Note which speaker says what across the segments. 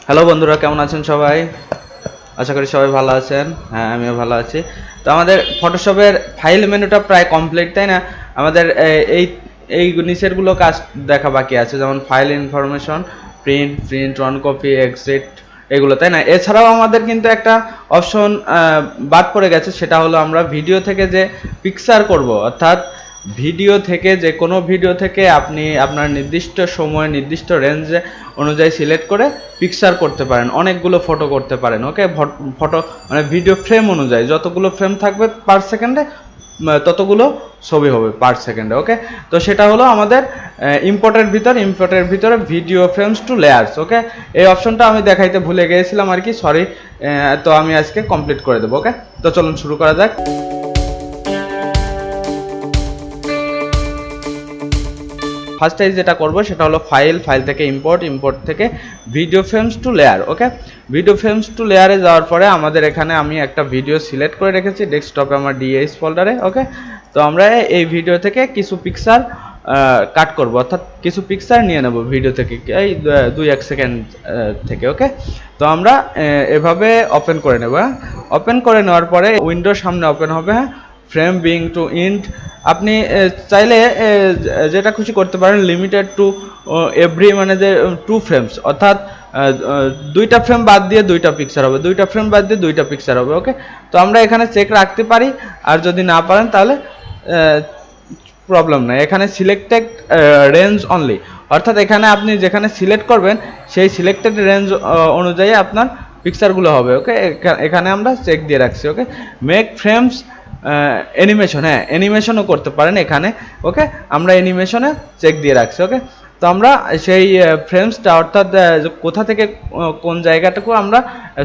Speaker 1: Hello বন্ধুরা, কেমন আছেন সবাই? আশা করি সবাই ভালো আছেন। হ্যাঁ, আমিও ভালো আছি। তো আমাদের ফটোশপের ফাইল মেনুটা প্রায় কমপ্লিট, তাই না? আমাদের এই এই নিচেরগুলো কাজ দেখা বাকি আছে, যেমন file information, print one copy, exit, এগুলো, তাই না? এছাড়াও আমাদের কিন্তু একটা অপশন বাদ পড়ে গেছে, সেটা হলো আমরা ভিডিও থেকে যে পিকচার করব, অর্থাৎ ভিডিও থেকে যে কোনো ভিডিও থেকে আপনি আপনার নির্দিষ্ট সময় নির্দিষ্ট রেঞ্জ অনুযায়ী সিলেক্ট করে পিকচার করতে পারেন, অনেকগুলো ফটো করতে পারেন। ওকে, ফটো মানে ভিডিও ফ্রেম অনুযায়ী যতগুলো ফ্রেম থাকবে পার সেকেন্ডে ততগুলো ছবি হবে পার সেকেন্ডে। ওকে, তো সেটা হলো আমাদের ইম্পোর্টের ভিতরে ভিডিও ফ্রেমস টু লেয়ার্স। ওকে, এই অপশনটা আমি দেখাইতে ভুলে গিয়েছিলাম আর কি, সরি। তো আমি আজকে কমপ্লিট করে দেবো। ওকে, তো চলুন শুরু করা যাক। ফার্স্টে যেটা করব সেটা হলো ফাইল থেকে ইম্পোর্ট থেকে ভিডিও ফ্রেমস টু লেয়ার। ওকে, ভিডিও ফ্রেমস টু লেয়ারে যাওয়ার পরে আমাদের এখানে আমি একটা ভিডিও সিলেক্ট করে রেখেছি ডেস্কটপে আমার ডিএস ফোল্ডারে। ওকে, তো আমরা এই ভিডিও থেকে কিছু পিকচার কাট করব, অর্থাৎ কিছু পিকচার নিয়ে নেব ভিডিও থেকে, এই 2-1 সেকেন্ড থেকে। ওকে, তো আমরা এভাবে ওপেন করে নেব। ওপেন করে নেওয়ার পরে উইন্ডোর সামনে ওপেন হবে। ফ্রেম বিং টু ইন্ড, আপনি চাইলে যেটা খুশি করতে পারেন, লিমিটেড টু এভরি, মানে যে 2 ফ্রেমস, অর্থাৎ 2টা ফ্রেম বাদ দিয়ে 2টা পিকচার হবে, 2টা ফ্রেম বাদ দিয়ে 2টা পিকচার হবে। ওকে, তো আমরা এখানে চেক রাখতে পারি, আর যদি না পারেন তাহলে প্রবলেম নাই। এখানে সিলেক্টেড রেঞ্জ অনলি, অর্থাৎ এখানে আপনি যেখানে সিলেক্ট করবেন সেই সিলেক্টেড রেঞ্জ অনুযায়ী আপনার পিকচারগুলো হবে। ওকে, এখানে আমরা চেক দিয়ে রাখছি। ওকে, মেক ফ্রেমস অ্যানিমেশন, হ্যাঁ অ্যানিমেশনও করতে পারেন এখানে। ওকে, আমরা অ্যানিমেশনে চেক দিয়ে রাখছি। ওকে, তো আমরা সেই ফ্রেমসটা, অর্থাৎ কোথা থেকে কোন জায়গাটুকু আমরা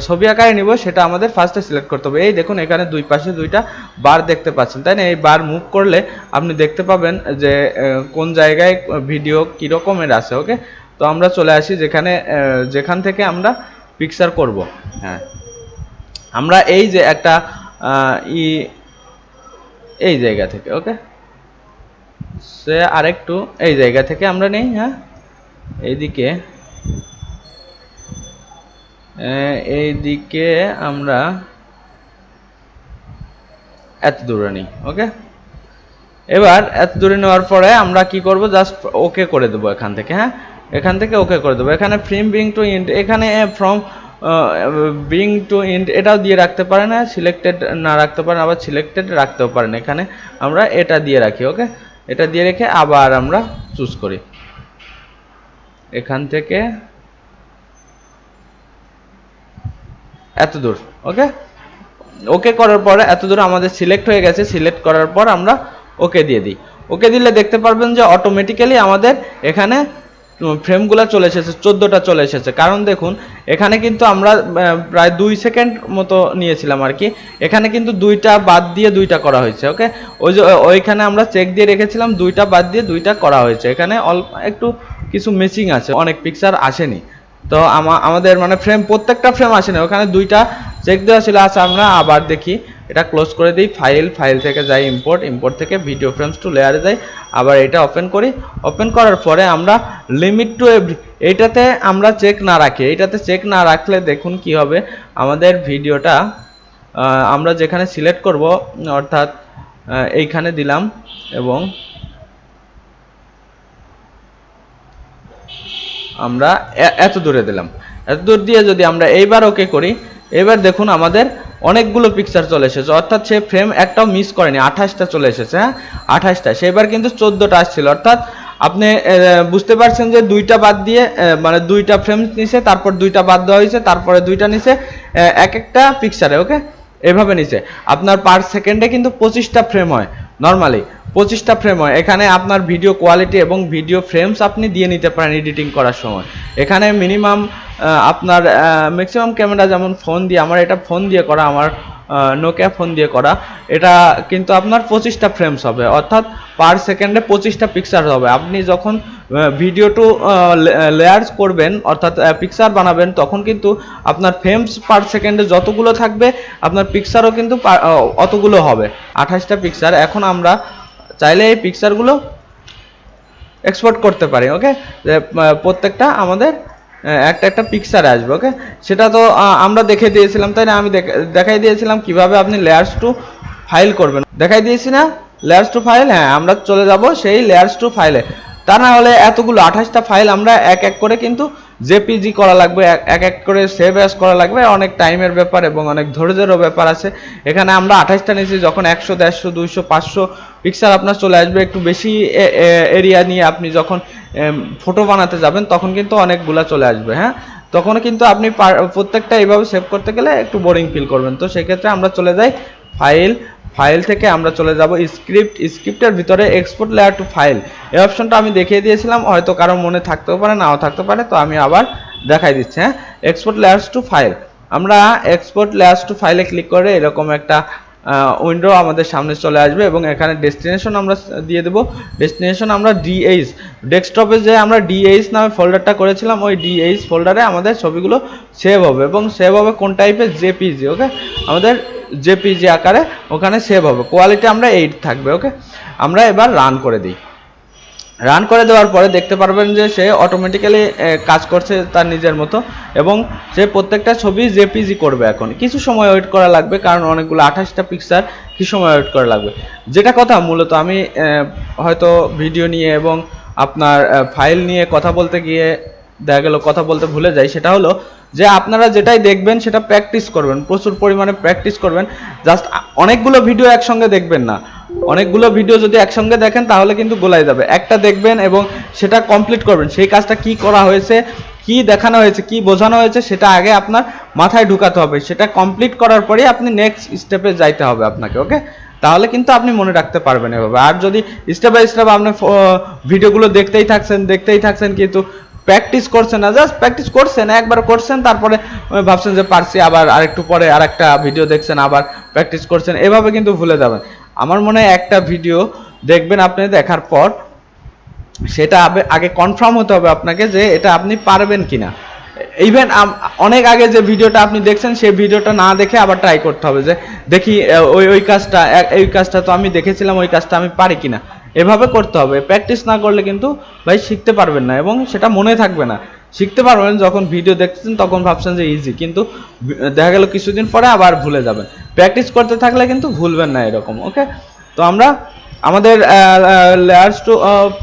Speaker 1: ছবি আকারে নিব সেটা আমাদের ফার্স্টে সিলেক্ট করতে হবে। এই দেখুন, এখানে দুই পাশে 2টা বার দেখতে পাচ্ছেন, তাই না? এই বার মুভ করলে আপনি দেখতে পাবেন যে কোন জায়গায় ভিডিও কীরকমের আছে। ওকে, তো আমরা চলে আসি যেখান থেকে আমরা পিকচার করব। হ্যাঁ, আমরা এই যে একটা এই জায়গা থেকে, ওকে, সে আরেকটু এই জায়গা থেকে আমরা নেই। হ্যাঁ, এইদিকে আমরা এত দূরে নিই। ওকে, এবার এত দূরে নেওয়ার পরে আমরা কি করব, জাস্ট ওকে করে দেবো এখান থেকে। হ্যাঁ, এখান থেকে ওকে করে দেবো। এখানে ফ্রেম বিং টু ইন্ড, এখানে ফ্রম বিং টু ইন্ড এটাও দিয়ে রাখতে পারেন। হ্যাঁ, সিলেক্টেড না রাখতে পারেন, আবার সিলেক্টেড রাখতেও পারেন। এখানে আমরা এটা দিয়ে রাখি। ওকে, এটা দিয়ে রেখে আবার আমরা চুজ করি এখান থেকে এত দূর। ওকে, ওকে করার পরে এত দূর আমাদের সিলেক্ট হয়ে গেছে। সিলেক্ট করার পর আমরা ওকে দিয়ে দিই। ওকে দিলে দেখতে পারবেন যে অটোমেটিক্যালি আমাদের এখানে ফ্রেমগুলো চলে এসেছে, 14টা চলে এসেছে। কারণ দেখুন, এখানে কিন্তু আমরা প্রায় 2 সেকেন্ড মতো নিয়েছিলাম আর কি, এখানে কিন্তু 2টা বাদ দিয়ে 2টা করা হয়েছে। ওকে, ওইখানে আমরা চেক দিয়ে রেখেছিলাম 2টা বাদ দিয়ে 2টা করা হয়েছে। এখানে একটু কিছু মিসিং আছে, অনেক পিকচার আসেনি। তো আমাদের মানে প্রত্যেকটা ফ্রেম আসেনি, ওখানে 2টা চেক দেওয়া ছিল। আচ্ছা, আমরা আবার দেখি, এটা ক্লোজ করে দিই। ফাইল থেকে যাই ইম্পোর্ট থেকে ভিডিও ফ্রেমস টু লেয়ারে যাই, আবার এটা ওপেন করি। ওপেন করার পরে আমরা লিমিট টু এভরি, এইটাতে আমরা চেক না রাখি। এইটাতে চেক না রাখলে দেখুন কি হবে, আমাদের ভিডিওটা আমরা যেখানে সিলেক্ট করব, অর্থাৎ এইখানে দিলাম এবং আমরা এত দূরে দিলাম। এত দূর দিয়ে যদি আমরা এইবার ওকে করি, এবার দেখুন আমাদের অনেকগুলো পিকচার চলে এসেছে, অর্থাৎ সে ফ্রেম একটাও মিস করেনি, 28টা চলে এসেছে। হ্যাঁ, 28টা, সেবার কিন্তু 14টা আসছিল। অর্থাৎ আপনি বুঝতে পারছেন যে 2টা বাদ দিয়ে, মানে 2টা ফ্রেম নিছে, তারপর 2টা বাদ দেওয়া হয়েছে, তারপরে 2টা নিছে, এক একটা পিকচারে। ওকে, এভাবে নিছে। আপনার পার সেকেন্ডে কিন্তু 25টা ফ্রেম হয় নর্মালি, 25টা ফ্রেম হয়। এখানে আপনার ভিডিও কোয়ালিটি এবং ভিডিও ফ্রেমস আপনি দিয়ে নিতে পারেন এডিটিং করার সময়। এখানে মিনিমাম আপনার ম্যাক্সিমাম ক্যামেরা, যেমন ফোন দিয়ে, আমার এটা ফোন দিয়ে করা, আমার নোকিয়া ফোন দিয়ে করা, এটা কিন্তু আপনার 25টা ফ্রেমস হবে, অর্থাৎ পার সেকেন্ডে 25টা পিকচার হবে। আপনি যখন ভিডিও টু লেয়ার্স করবেন, অর্থাৎ পিকচার বানাবেন, তখন কিন্তু আপনার ফ্রেমস পার সেকেন্ডে যতগুলো থাকবে আপনার পিকচারও কিন্তু অতগুলো হবে, 28টা পিকচার। এখন আমরা চাইলে এই পিকচারগুলো এক্সপোর্ট করতে পারি। ওকে, প্রত্যেকটা আমাদের একটা একটা পিকচারে আসবে। ওকে, সেটা তো আমরা দেখে দিয়েছিলাম, তাই না? আমি দেখাই দিয়েছিলাম কিভাবে আপনি লেয়ার্স টু ফাইল করবেন, দেখাই দিয়েছি না? লেয়ার্স টু ফাইল, হ্যাঁ আমরা চলে যাব সেই লেয়ার্স টু ফাইলে। তা না হলে এতগুলো 28টা ফাইল আমরা এক এক করে কিন্তু জেপিজি করা লাগবে, এক এক করে সেভ অ্যাজ করা লাগবে, অনেক টাইমের ব্যাপার এবং অনেক ধৈর্যেরও ব্যাপার আছে। এখানে আমরা 28টা নিয়েছি, যখন 100, 150, 200, 500 পিক্সেল আপনার চলে আসবে, একটু বেশি এরিয়া নিয়ে আপনি যখন ফটো বানাতে যাবেন তখন কিন্তু অনেকগুলা চলে আসবে। হ্যাঁ, তখন কিন্তু আপনি প্রত্যেকটা এইভাবে সেভ করতে গেলে একটু বোরিং ফিল করবেন। তো সেক্ষেত্রে আমরা চলে যাই ফাইল থেকে আমরা চলে যাব স্ক্রিপ্টের ভিতরে এক্সপোর্ট লেয়ার টু ফাইল। এই অপশনটা আমি দেখিয়ে দিয়েছিলাম, হয়তো কারো মনে থাকতেও পারে নাও থাকতে পারে, তো আমি আবার দেখাই দিচ্ছি। হ্যাঁ, এক্সপোর্ট লেয়ার্স টু ফাইল, আমরা এক্সপোর্ট লেয়ার্স টু ফাইলে ক্লিক করে এরকম একটা উইন্ডো আমাদের সামনে চলে আসবে এবং এখানে ডেস্টিনেশন আমরা দিয়ে দেব। ডেস্টিনেশন আমরা ডিএইচ, ডেস্কটপে যে আমরা ডিএইচ নামে ফোল্ডারটা করেছিলাম ওই ডিএইচ ফোল্ডারে আমাদের ছবিগুলো সেভ হবে, এবং সেভ হবে কোন টাইপের? জেপিজি। ওকে, আমাদের জেপিজি আকারে ওখানে সেভ হবে, কোয়ালিটি আমরা 8 থাকবে। ওকে, আমরা এবার রান করে দিই। রান করে দেওয়ার পরে দেখতে পারবেন যে সে অটোমেটিক্যালি কাজ করছে তার নিজের মতো, এবং সে প্রত্যেকটা ছবি জেপিজি করবে। এখন কিছু সময় ওয়েট করা লাগবে, কারণ অনেকগুলো 28টা পিকচার, কিছু সময় ওয়েট করা লাগবে। যেটা কথা মূলত আমি হয়তো ভিডিও নিয়ে এবং আপনার ফাইল নিয়ে কথা বলতে গিয়ে দেখা গেল কথা বলতে ভুলে যাই, সেটা হলো যে আপনারা যেটাই দেখবেন সেটা প্র্যাকটিস করবেন, প্রচুর পরিমাণে প্র্যাকটিস করবেন। জাস্ট অনেকগুলো ভিডিও একসঙ্গে দেখবেন না, অনেকগুলো ভিডিও যদি একসঙ্গে দেখেন তাহলে কিন্তু গোলাই যাবে। একটা দেখবেন এবং সেটা কমপ্লিট করবেন, সেই কাজটা কি করা হয়েছে, কি দেখানো হয়েছে, কি বোঝানো হয়েছে, সেটা আগে আপনার মাথায় ঢুকাতে হবে। সেটা কমপ্লিট করার পরেই আপনি নেক্সট স্টেপে যাইতে হবে আপনাকে। ওকে, তাহলে কিন্তু আপনি মনে রাখতে পারবেন এভাবে। আর যদি স্টেপ বাই স্টেপ আপনি ভিডিওগুলো দেখতেই থাকছেন কিন্তু প্র্যাকটিস করছেন না, জাস্ট প্র্যাকটিস করছেন, একবার করছেন, তারপরে ভাবছেন যে পারছি, আবার আরেকটু পরে আরেকটা ভিডিও দেখছেন, আবার প্র্যাকটিস করছেন, এভাবে কিন্তু ভুলে যাবেন। আমার মনে হয় একটা ভিডিও দেখবেন, আপনি দেখার পর সেটা আগে কনফার্ম হতে হবে আপনাকে যে এটা আপনি পারবেন কিনা। ইভেন অনেক আগে যে ভিডিওটা আপনি দেখছেন সেই ভিডিওটা না দেখে আবার ট্রাই করতে হবে যে দেখি এই কাজটা তো আমি দেখেছিলাম, ওই কাজটা আমি পারি কিনা। এভাবে করতে হবে, প্র্যাকটিস না করলে কিন্তু ভাই শিখতে পারবেন না, এবং সেটা মনে থাকবে না। শিখতে পারবেন যখন ভিডিও দেখছেন তখন ভাবছেন যে ইজি, কিন্তু দেখা গেল কিছুদিন পরে আবার ভুলে যাবেন। প্র্যাকটিস করতে থাকলে কিন্তু ভুলবেন না এরকম। ওকে, তো আমরা আমাদের লেয়ার্স টু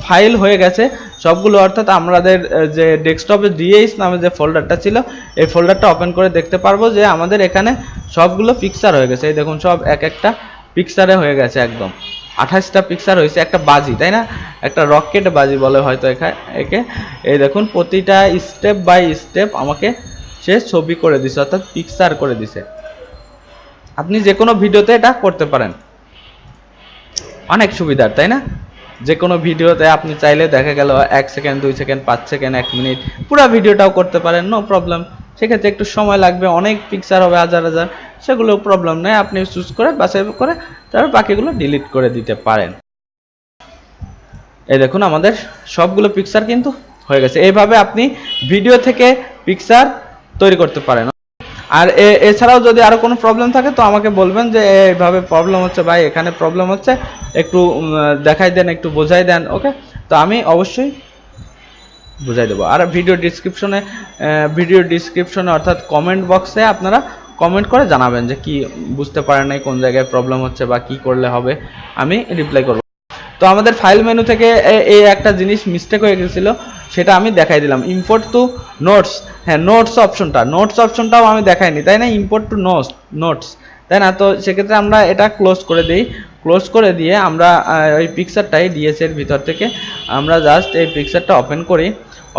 Speaker 1: ফাইল হয়ে গেছে সবগুলো, অর্থাৎ আমাদের যে ডেস্কটপে ডিএইচ নামে যে ফোল্ডারটা ছিল এই ফোল্ডারটা ওপেন করে দেখতে পারবো যে আমাদের এখানে সবগুলো পিকচার হয়ে গেছে। এই দেখুন সব এক একটা পিকচারে হয়ে গেছে, একদম 28টা পিকচার হয়েছে। একটা বাজি, তাই না? একটা রকেট বাজি বলে হয়তো একে। এই দেখুন প্রতিটা স্টেপ বাই স্টেপ আমাকে সে ছবি করে দিছে, অর্থাৎ পিকচার করে দিছে। আপনি যে কোনো ভিডিওতে এটা করতে পারেন, অনেক সুবিধার, তাই না? যে কোনো ভিডিওতে আপনি চাইলে দেখা গেল 1 সেকেন্ড, 2 সেকেন্ড, 5 সেকেন্ড, 1 মিনিট পুরো ভিডিওটাও করতে পারেন, নো প্রবলেম। সেক্ষেত্রে একটু সময় লাগবে, অনেক পিকচার হবে, হাজার হাজার, সেগুলো প্রবলেম নেই। আপনি চুজ করে বাছাই করে তারপর বাকিগুলো ডিলিট করে দিতে পারেন। এই দেখুন আমাদের সবগুলো পিকচার কিন্তু হয়ে গেছে। এইভাবে আপনি ভিডিও থেকে পিকচার তৈরি করতে পারেন। আর এছাড়াও যদি আরো কোনো প্রবলেম থাকে তো আমাকে বলবেন যে এইভাবে প্রবলেম হচ্ছে ভাই, এখানে প্রবলেম হচ্ছে, একটু দেখাই দেন, একটু বোঝাই দেন। ওকে, তো আমি অবশ্যই বুঝাই দেবো। আর ভিডিও ডিসক্রিপশনে অর্থাৎ কমেন্ট বক্সে আপনারা কমেন্ট করে জানাবেন যে কি বুঝতে পারেন নাই, কোন জায়গায় প্রবলেম হচ্ছে বা কি করলে হবে, আমি রিপ্লাই করব। তো আমাদের ফাইল মেনু থেকে এই একটা জিনিস মিস্টেক হয়ে গেছিল, সেটা আমি দেখাই দিলাম। ইম্পোর্ট টু নোটস, হ্যাঁ নোটস অপশনটাও আমি দেখাইনি, তাই না? ইম্পোর্ট টু নোটস, তাই না? তো সেক্ষেত্রে আমরা এটা ক্লোজ করে দিই। ক্লোজ করে দিয়ে আমরা ওই পিকচারটাই ডিএস এর ভিতর থেকে আমরা জাস্ট এই পিকচারটা ওপেন করি।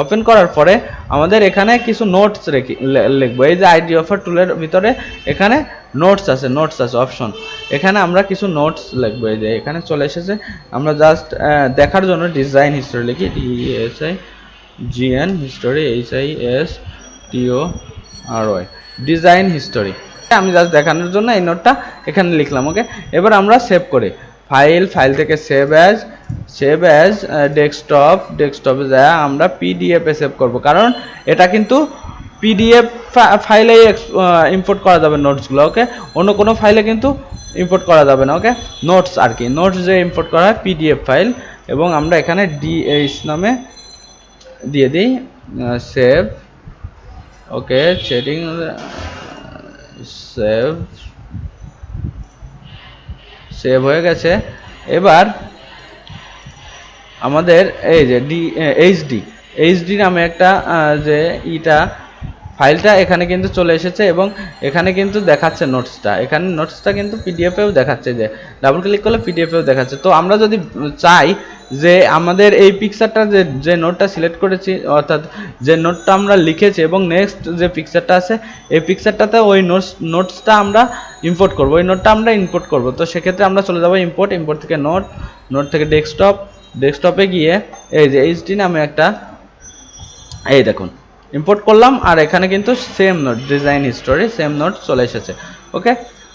Speaker 1: ওপেন করার পরে আমাদের এখানে কিছু নোটস লিখবো। এই যে আইডি অফার টুলের ভিতরে এখানে নোটস আছে অপশন, এখানে আমরা কিছু নোটস লিখবো। এই যে এখানে চলে এসেছে, আমরা জাস্ট দেখার জন্য ডিজাইন হিস্টোরি লিখি, DESIGN history, HISTORY, design history. আমি জাস্ট দেখানোর জন্য এই নোটটা এখানে লিখলাম। ওকে, এবার আমরা সেভ করি। ফাইল থেকে সেভ অ্যাজ ডেস্কটপে যায় আমরা পিডিএফ এ সেভ করব, কারণ এটা কিন্তু পিডিএফ ফাইলে ইম্পোর্ট করা যাবে নোটসগুলো। ওকে, অন্য কোনো ফাইলে কিন্তু ইম্পোর্ট করা যাবে না। ওকে, নোটস আর কি, নোটস যে ইম্পোর্ট করা হয় পিডিএফ ফাইল, এবং আমরা এখানে ডিএইচ নামে দিয়ে দিই সেভ ওকে সেটিং সেভ সেভ হয়ে গেছে। এবার আমাদের এই যে এইচডি নামে একটা যে ফাইলটা এখানে কিন্তু চলে এসেছে এবং এখানে কিন্তু দেখাচ্ছে নোটসটা, এখানে নোটসটা কিন্তু পিডিএফেও দেখাচ্ছে, যে ডাবল ক্লিক করলে পিডিএফেও দেখাচ্ছে। তো আমরা যদি চাই যে আমাদের এই পিকচারটা যে নোটটা সিলেক্ট করেছি, অর্থাৎ যে নোটটা আমরা লিখেছি এবং নেক্সট যে পিকচারটা আছে এই পিকচারটাতে ওই নোটসটা আমরা ইম্পোর্ট করব, ওই নোটটা আমরা ইম্পোর্ট করব। তো সেক্ষেত্রে আমরা চলে যাব ইম্পোর্ট থেকে নোট থেকে ডেস্কটপে গিয়ে এই যে এইচডি নামে একটা এই দেখুন ইম্পোর্ট করলাম, আর এখানে কিন্তু same note design history same note চলে এসেছে। ওকে,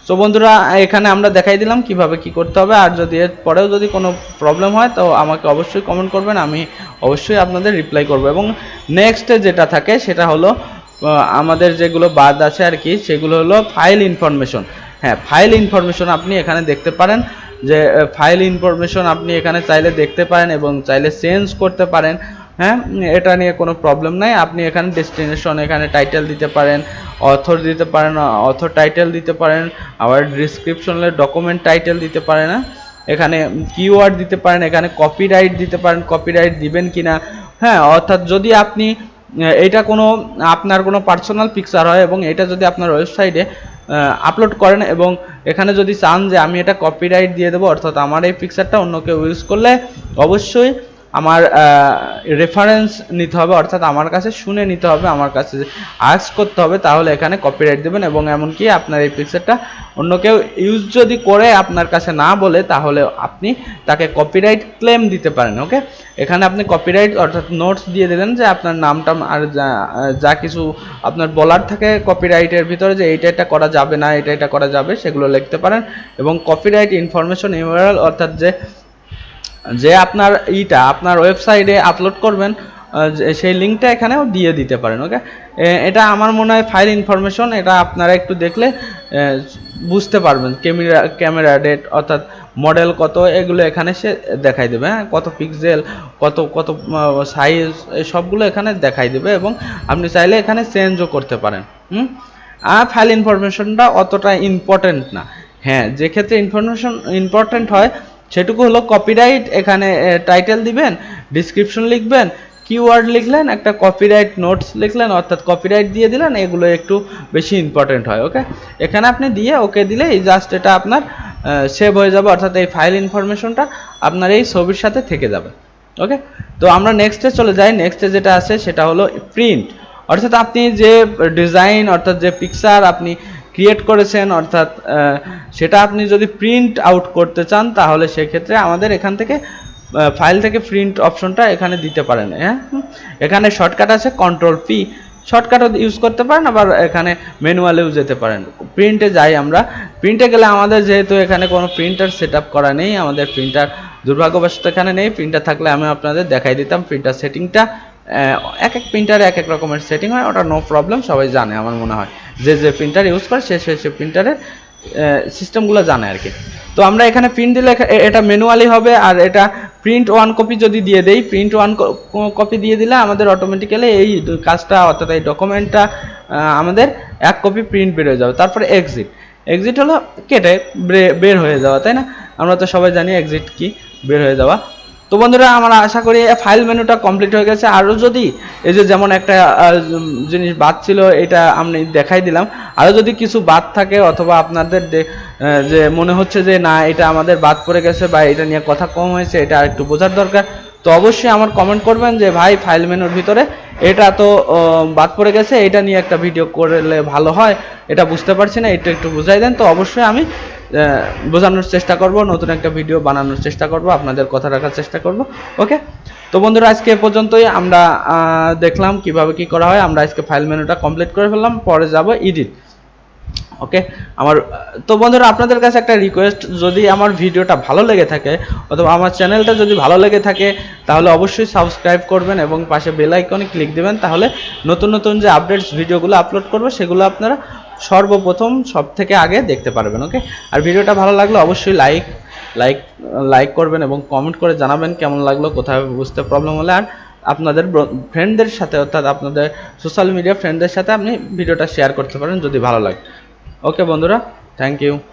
Speaker 1: তো বন্ধুরা এখানে আমরা দেখাই দিলাম কিভাবে কি করতে হবে। আর যদি এর পরেও যদি কোনো প্রবলেম হয় তো আমাকে অবশ্যই কমেন্ট করবেন, আমি অবশ্যই আপনাদের রিপ্লাই করব। এবং নেক্সটে যেটা থাকে সেটা হলো আমাদের যেগুলো বাদ আছে আর কি, সেগুলো হলো ফাইল ইনফরমেশন। হ্যাঁ, ফাইল ইনফরমেশন আপনি এখানে দেখতে পারেন, যে ফাইল ইনফরমেশন আপনি এখানে চাইলে দেখতে পারেন এবং চাইলে চেঞ্জ করতে পারেন। হ্যাঁ, এটা নিয়ে কোনো প্রবলেম নাই। আপনি এখানে ডেস্টিনেশন, এখানে টাইটেল দিতে পারেন, অথর দিতে পারেন, অথর টাইটেল দিতে পারেন, আবার ডিসক্রিপশনে ডকুমেন্ট টাইটেল দিতে পারেন, এখানে কিওয়ার্ড দিতে পারেন, এখানে কপিরাইট দিতে পারেন, কপিরাইট দিবেন কিনা। হ্যাঁ, অর্থাৎ যদি আপনি এটা কোনো আপনার কোনো পার্সোনাল পিকচার হয় এবং এটা যদি আপনার ওয়েবসাইটে আপলোড করেন এবং এখানে যদি চান যে আমি এটা কপিরাইট দিয়ে দেবো, অর্থাৎ আমার এই পিকচারটা অন্য কেউ ইউজ করলে অবশ্যই আমার রেফারেন্স নিতে হবে, অর্থাৎ আমার কাছে শুনে নিতে হবে, আমার কাছে আস্ক করতে হবে, তাহলে এখানে কপিরাইট দেবেন। এবং এমনকি আপনার এই পিকচারটা অন্য কেউ ইউজ যদি করে আপনার কাছে না বলে, তাহলে আপনি তাকে কপিরাইট ক্লেম দিতে পারেন। ওকে, এখানে আপনি কপিরাইট অর্থাৎ নোটস দিয়ে দেবেন যে আপনার নামটা আর যা কিছু আপনার বলার থাকে কপিরাইটের ভিতরে, যে এটা করা যাবে না, এটা করা যাবে, সেগুলো লিখতে পারেন। এবং কপিরাইট ইনফরমেশন ইউআরএল, অর্থাৎ যে আপনার আপনার ওয়েবসাইটে আপলোড করবেন সেই লিঙ্কটা এখানেও দিয়ে দিতে পারেন। ওকে, এটা আমার মনে হয় ফাইল ইনফরমেশন, এটা আপনারা একটু দেখলে বুঝতে পারবেন। ক্যামেরা ডেট অর্থাৎ মডেল কত, এগুলো এখানে সে দেখাই দেবে। হ্যাঁ, কত পিক্সেল, কত সাইজ, এই সবগুলো এখানে দেখাই দেবে এবং আপনি চাইলে এখানে চেঞ্জও করতে পারেন। আর ফাইল ইনফরমেশনটা অতটা ইম্পর্টেন্ট না। হ্যাঁ, যে ক্ষেত্রে ইনফরমেশন ইম্পর্টেন্ট হয় সেটুকু হলো কপিরাইট, এখানে টাইটেল দিবেন, ডিসক্রিপশন লিখবেন, কিওয়ার্ড লিখলেন, একটা কপিরাইট নোটস লিখলেন, অর্থাৎ কপিরাইট দিয়ে দিলেন, এগুলো একটু বেশি ইম্পর্টেন্ট হয়। ওকে, এখানে আপনি দিয়ে ওকে দিলেই জাস্ট এটা আপনার সেভ হয়ে যাবে, অর্থাৎ এই ফাইল ইনফরমেশনটা আপনার এই ছবির সাথে থেকে যাবে। ওকে, তো আমরা নেক্সটে চলে যাই। নেক্সটে যেটা আছে সেটা হলো প্রিন্ট, অর্থাৎ আপনি যে ডিজাইন অর্থাৎ যে পিকচার আপনি ক্রিয়েট করেছেন, অর্থাৎ সেটা আপনি যদি প্রিন্ট আউট করতে চান, তাহলে সেক্ষেত্রে আমাদের এখান থেকে ফাইল থেকে প্রিন্ট অপশনটা এখানে দিতে পারেন। হ্যাঁ, এখানে শর্টকাট আছে Ctrl+P, শর্টকাটও ইউজ করতে পারেন, আবার এখানে ম্যানুয়ালেও যেতে পারেন। প্রিন্টে যাই আমরা। প্রিন্টে গেলে আমাদের যেহেতু এখানে কোনো প্রিন্টার সেট আপ করা নেই, আমাদের প্রিন্টার দুর্ভাগ্যবশত এখানে নেই। প্রিন্টার থাকলে আমি আপনাদের দেখাই দিতাম প্রিন্টার সেটিংটা। এক প্রিন্টারে এক রকমের সেটিং হয়, ওটা নো প্রবলেম, সবাই জানে আমার মনে হয়, যে প্রিন্টার ইউজ করে সে প্রিন্টারের সিস্টেমগুলো জানে আর কি। তো আমরা এখানে প্রিন্ট দিলে এটা ম্যানুয়ালি হবে, আর এটা প্রিন্ট 1 কপি যদি দিয়ে দেই, প্রিন্ট 1 কপি দিয়ে দিলে আমাদের অটোমেটিক্যালি এই কাজটা অর্থাৎ এই ডকুমেন্টটা আমাদের 1 কপি প্রিন্ট বের হয়ে যাবে। তারপরে এক্সিট হলো কেটে বের হয়ে যাওয়া, তাই না? আমরা তো সবাই জানি এক্সিট কি, বের হয়ে যাওয়া। তো বন্ধুরা, আমরা আশা করি ফাইল মেনুটা কমপ্লিট হয়ে গেছে। আরও যদি এই যে যেমন একটা জিনিস বাদ ছিল, এটা আমি দেখাই দিলাম, আরও যদি কিছু বাদ থাকে অথবা আপনাদের যে মনে হচ্ছে যে না এটা আমাদের বাদ পড়ে গেছে বা এটা নিয়ে কথা কম হয়েছে, এটা আর একটু বোঝার দরকার, তো অবশ্যই আমার কমেন্ট করবেন যে ভাই ফাইল মেনুর ভিতরে এটা তো বাদ পড়ে গেছে, এটা নিয়ে একটা ভিডিও করলে ভালো হয়, এটা বুঝতে পারছি না, এটা একটু বুঝাই দেন। তো অবশ্যই আমি বোঝানোর চেষ্টা করব, নতুন একটা ভিডিও বানানোর চেষ্টা করব, আপনাদের কথা রাখার চেষ্টা করব। ওকে, তো বন্ধুরা আজকে এ পর্যন্তই। আমরা দেখলাম কিভাবে কি করা হয়। আমরা আজকে ফাইল মেনুটা কমপ্লিট করে ফেললাম, পরে যাব এডিট। ওকে, তো বন্ধুরা আপনাদের কাছে একটা রিকোয়েস্ট, যদি আমার ভিডিওটা ভালো লেগে থাকে অথবা আমার চ্যানেলটা যদি ভালো লেগে থাকে, তাহলে অবশ্যই সাবস্ক্রাইব করবেন এবং পাশে বেল আইকনে ক্লিক দিবেন, তাহলে নতুন যে আপডেটস ভিডিওগুলো আপলোড করব সেগুলো আপনারা সর্বপ্রথম সব থেকে আগে দেখতে পারবেন। ওকে, আর ভিডিওটা ভালো লাগলে অবশ্যই লাইক করবেন এবং কমেন্ট করে জানাবেন কেমন লাগলো, কোথায় বুঝতে প্রবলেম হলে। আর আপনাদের ফ্রেন্ডদের সাথে, অর্থাৎ আপনাদের সোশ্যাল মিডিয়া ফ্রেন্ডদের সাথে আপনি ভিডিওটা শেয়ার করতে পারেন যদি ভালো লাগে। ওকে বন্ধুরা, থ্যাংক ইউ।